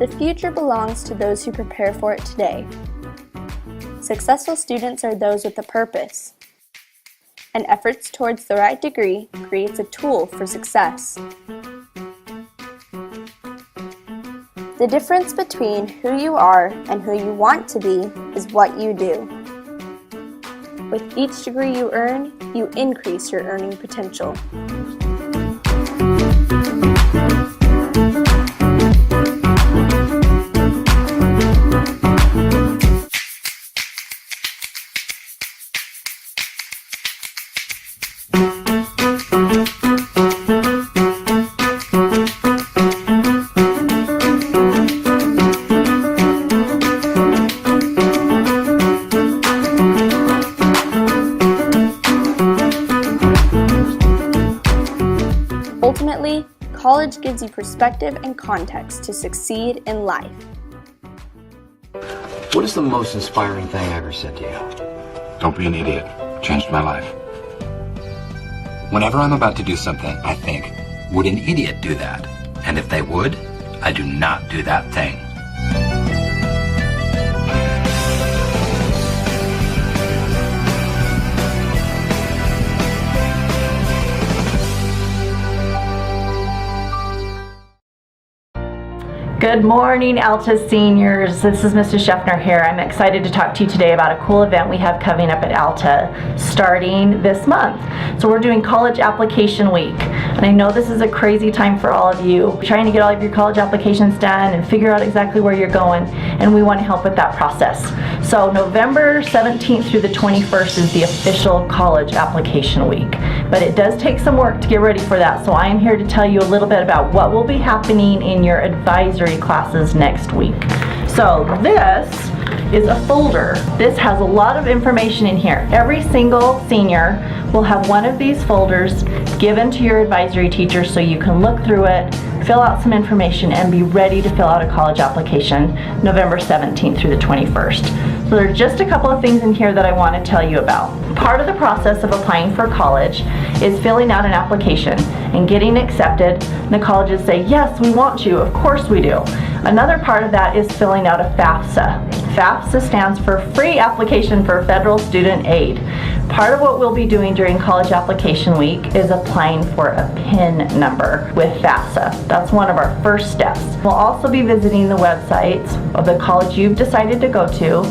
The future belongs to those who prepare for it today. Successful students are those with a purpose, and efforts towards the right degree creates a tool for success. The difference between who you are and who you want to be is what you do. With each degree you earn, you increase your earning potential. Ultimately, college gives you perspective and context to succeed in life. What is the most inspiring thing I ever said to you? Don't be an idiot. Changed my life. Whenever I'm about to do something, I think, would an idiot do that? And if they would, I do not do that thing. Good morning, Alta seniors. This is Mrs. Scheffner here. I'm excited to talk to you today about a cool event we have coming up at Alta starting this month. So we're doing College Application Week. And I know this is a crazy time for all of you, trying to get all of your college applications done and figure out exactly where you're going, and we want to help with that process. So November 17th through the 21st is the official College Application Week. But it does take some work to get ready for that, so I am here to tell you a little bit about what will be happening in your advisory classes next week. So this is a folder. This has a lot of information in here. Every single senior will have one of these folders given to your advisory teacher so you can look through it, fill out some information, and be ready to fill out a college application November 17th through the 21st. So there are just a couple of things in here that I want to tell you about. Part of the process of applying for college is filling out an application and getting accepted. And the colleges say, yes, we want you, of course we do. Another part of that is filling out a FAFSA. FAFSA stands for Free Application for Federal Student Aid. Part of what we'll be doing during College Application Week is applying for a PIN number with FAFSA. That's one of our first steps. We'll also be visiting the websites of the college you've decided to go to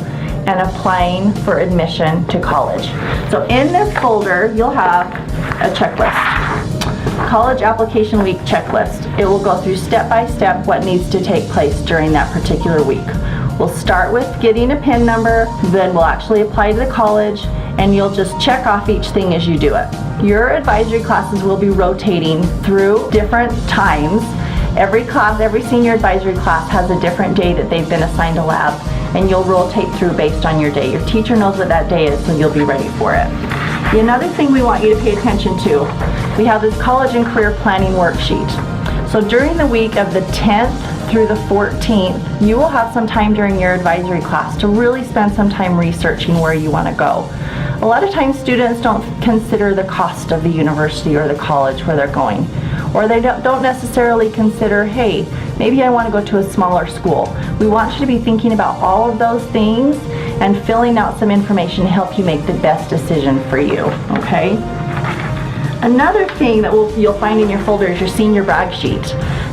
and applying for admission to college. So in this folder, you'll have a checklist. College Application Week checklist. It will go through step by step what needs to take place during that particular week. We'll start with getting a PIN number, then we'll actually apply to the college, and you'll just check off each thing as you do it. Your advisory classes will be rotating through different times. Every class, every senior advisory class has a different day that they've been assigned a lab, and you'll rotate through based on your day. Your teacher knows what that day is, so you'll be ready for it. Another thing we want you to pay attention to, we have this college and career planning worksheet. So during the week of the 10th through the 14th, you will have some time during your advisory class to really spend some time researching where you want to go. A lot of times students don't consider the cost of the university or the college where they're going. Or they don't necessarily consider, hey, maybe I want to go to a smaller school. We want you to be thinking about all of those things and filling out some information to help you make the best decision for you, okay? Another thing that you'll find in your folder is your senior brag sheet.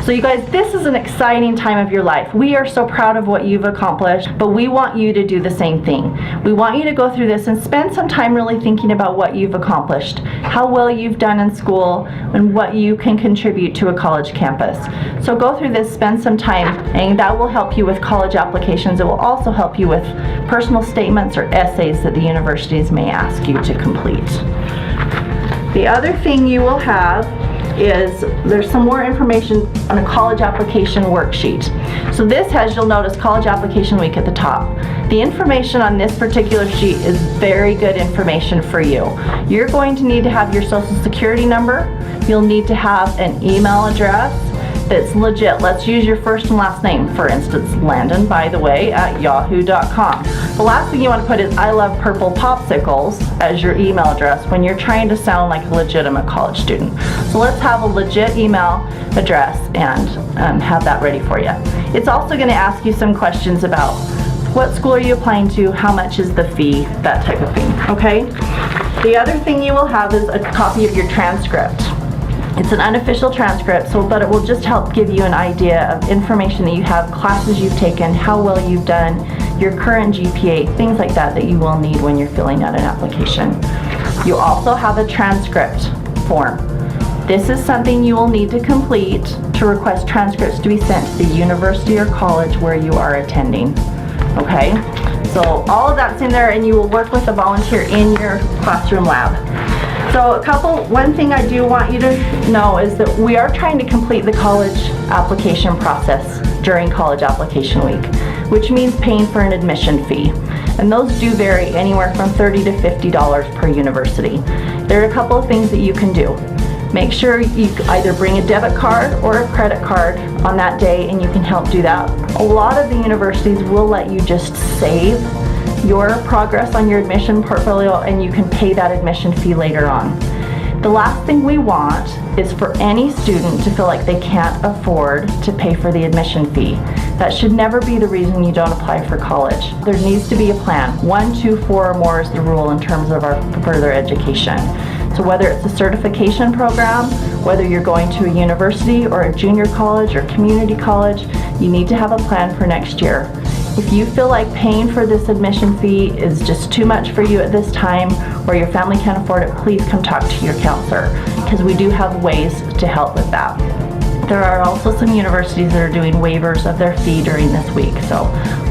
So you guys, this is an exciting time of your life. We are so proud of what you've accomplished, but we want you to do the same thing. We want you to go through this and spend some time really thinking about what you've accomplished, how well you've done in school, and what you can contribute to a college campus. So go through this, spend some time, and that will help you with college applications. It will also help you with personal statements or essays that the universities may ask you to complete. The other thing you will have is there's some more information on a college application worksheet. So this has, you'll notice, College Application Week at the top. The information on this particular sheet is very good information for you. You're going to need to have your social security number. You'll need to have an email address. it's legit. Let's use your first and last name. For instance, Landon, by the way, at yahoo.com. The last thing you want to put is I love purple popsicles as your email address when you're trying to sound like a legitimate college student. So let's have a legit email address and have that ready for you. It's also going to ask you some questions about what school are you applying to, how much is the fee, that type of thing, okay? The other thing you will have is a copy of your transcript. It's an unofficial transcript, but it will just help give you an idea of information that you have, classes you've taken, how well you've done, your current GPA, things like that that you will need when you're filling out an application. You also have a transcript form. This is something you will need to complete to request transcripts to be sent to the university or college where you are attending. Okay? So all of that's in there, and you will work with a volunteer in your classroom lab. So one thing I do want you to know is that we are trying to complete the college application process during college application week, which means paying for an admission fee. And those do vary anywhere from $30 to $50 per university. There are a couple of things that you can do. Make sure you either bring a debit card or a credit card on that day, and you can help do that. A lot of the universities will let you just save your progress on your admission portfolio, and you can pay that admission fee later on. The last thing we want is for any student to feel like they can't afford to pay for the admission fee. That should never be the reason you don't apply for college. There needs to be a plan. 1, 2, 4 or more is the rule in terms of our further education. So whether it's a certification program, whether you're going to a university or a junior college or community college, you need to have a plan for next year. If you feel like paying for this admission fee is just too much for you at this time, or your family can't afford it, please come talk to your counselor, because we do have ways to help with that. There are also some universities that are doing waivers of their fee during this week, so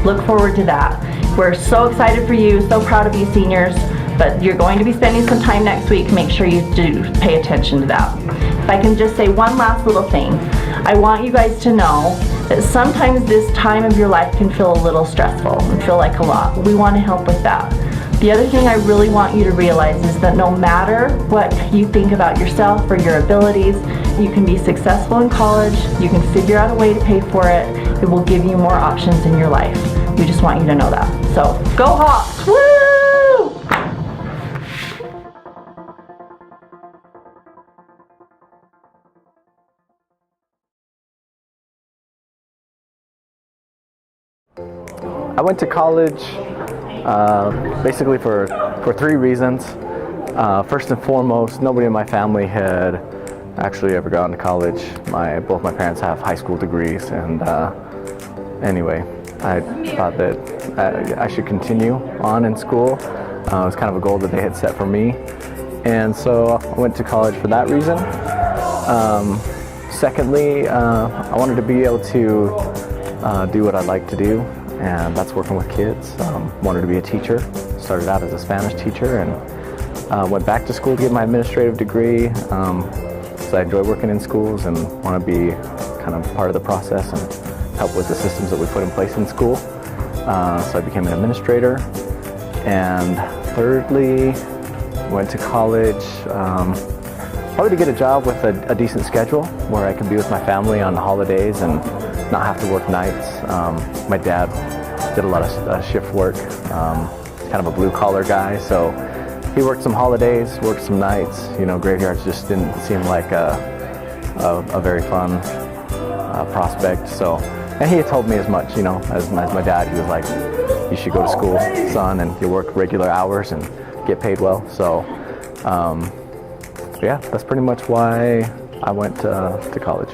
look forward to that. We're so excited for you, so proud of you seniors, but you're going to be spending some time next week. Make sure you do pay attention to that. If I can just say one last little thing, I want you guys to know that sometimes this time of your life can feel a little stressful and feel like a lot. We want to help with that. The other thing I really want you to realize is that no matter what you think about yourself or your abilities, you can be successful in college, you can figure out a way to pay for it, it will give you more options in your life. We just want you to know that. So, go Hawks! Woo! I went to college basically for 3 reasons. First and foremost, nobody in my family had actually ever gone to college. Both my parents have high school degrees, and anyway, I thought that I should continue on in school. It was kind of a goal that they had set for me, and so I went to college for that reason. Secondly, I wanted to be able to do what I like to do, and that's working with kids. Wanted to be a teacher. Started out as a Spanish teacher, and went back to school to get my administrative degree. So I enjoy working in schools and want to be kind of part of the process and help with the systems that we put in place in school. So I became an administrator. And thirdly, went to college probably to get a job with a decent schedule where I could be with my family on the holidays and not have to work nights. My dad did a lot of shift work. Kind of a blue-collar guy, so he worked some holidays, worked some nights. You know, graveyards just didn't seem like a very fun prospect. So, and he had told me as much, you know, as my dad. He was like, you should go to school, son, and you'll work regular hours and get paid well. So, yeah, that's pretty much why I went to college.